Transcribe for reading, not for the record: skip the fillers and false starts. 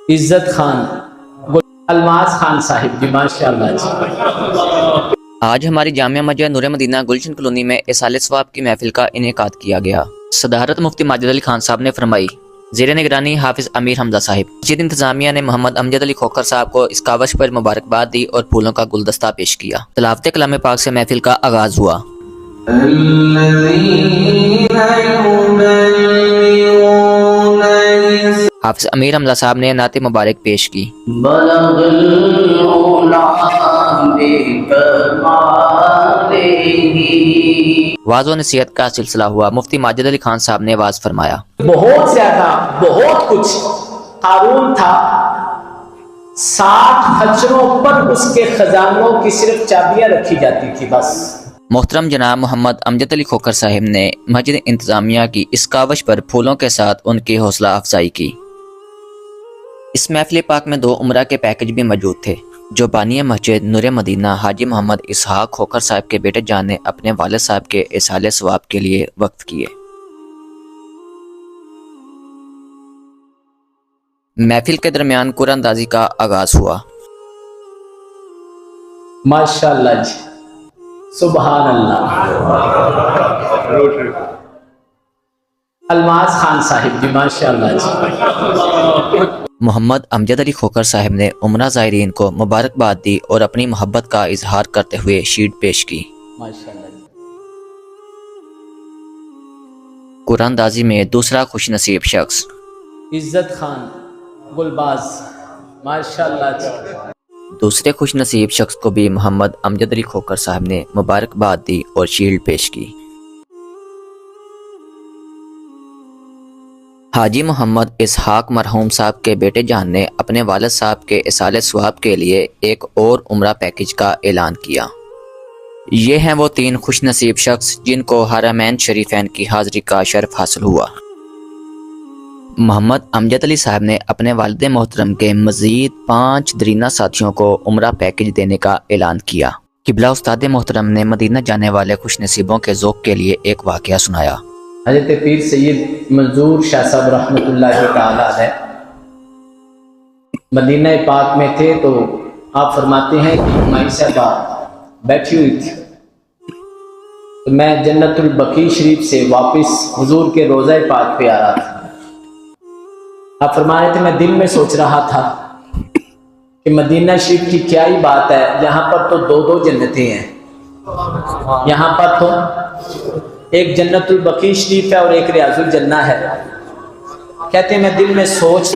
عزت خان الماس خان صاحب جی، ماشاءاللہ جی۔ آج ہماری جامعہ مسجد نور مدینہ گلشن کالونی میں اصالہ ثواب کی محفل کا انعقاد کیا گیا۔ صدارت مفتی ماجد علی خان صاحب نے فرمائی۔ زیر نگرانی حافظ امیر حمزہ صاحب۔ مسجد انتظامیہ نے محمد امجد علی کھوکھر صاحب کو اس کاوش پر مبارکباد دی اور پھولوں کا گلدستہ پیش کیا۔ تلاوت کلام پاک سے محفل کا آغاز ہوا۔ حافظ امیر حمزہ صاحب نے نعت مبارک پیش کی۔ واعظ و نصیحت کا سلسلہ ہوا۔ مفتی ماجد علی خان صاحب نے واعظ فرمایا۔ بہت زیادہ، بہت کچھ قارون تھا، 60 خچروں پر اس کے خزانوں کی صرف چابیاں رکھی جاتی تھی بس۔ محترم جناب محمد امجد علی کھوکھر صاحب نے مسجد انتظامیہ کی اس کاوش پر پھولوں کے ساتھ ان کی حوصلہ افزائی کی۔ اس محفل پاک میں 2 عمرہ کے پیکج بھی موجود تھے جو بانی مسجد نور مدینہ حاجی محمد اسحاق کھوکھر صاحب کے بیٹے جان نے اپنے والد صاحب کے اصالہ ثواب کے لیے وقف کیے۔ محفل کے درمیان قرآن اندازی کا آغاز ہوا۔ ماشاءاللہ جی، سبحان اللہ۔ الماس خان صاحب جی، ماشاءاللہ جی۔ محمد امجد علی کھوکھر صاحب نے عمرہ زائرین کو مبارکباد دی اور اپنی محبت کا اظہار کرتے ہوئے شیٹ پیش کی۔ ماشاءاللہ جی۔ قرآن اندازی میں دوسرا خوش نصیب شخص عزت خان گلباز، ماشاءاللہ جی۔ دوسرے خوش نصیب شخص کو بھی محمد امجد علی کھوکھر صاحب نے مبارکباد دی اور شیلڈ پیش کی۔ حاجی محمد اسحاق مرحوم صاحب کے بیٹے جان نے اپنے والد صاحب کے اصالہ ثواب کے لیے ایک اور عمرہ پیکج کا اعلان کیا۔ یہ ہیں وہ 3 خوش نصیب شخص جن کو حرمین شریفین کی حاضری کا شرف حاصل ہوا۔ محمد امجد علی صاحب نے اپنے والد محترم کے مزید 5 درینہ ساتھیوں کو عمرہ پیکج دینے کا اعلان کیا۔ قبلہ استاد محترم نے مدینہ جانے والے خوش نصیبوں کے ذوق کے لیے ایک واقعہ سنایا۔ حضرت پیر سید منظور شاہ صاحب رحمۃ اللہ تعالی علیہ مدینہ پاک میں تھے تو آپ فرماتے ہیں کہ ہماری صاحبہ بیٹھی ہوئی تھی تو میں جنت البقیع شریف سے واپس حضور کے روضہ پاک پہ آ رہا تھا۔ آپ فرما رہے تھے میں دل میں سوچ رہا تھا کہ مدینہ شریف کی کیا ہی بات ہے، یہاں پر تو 2 جنتیں ہیں، یہاں پر تو ایک جنت البقیع شریف ہے اور ایک ریاض الجنہ ہے۔ کہتے ہیں میں دل میں سوچ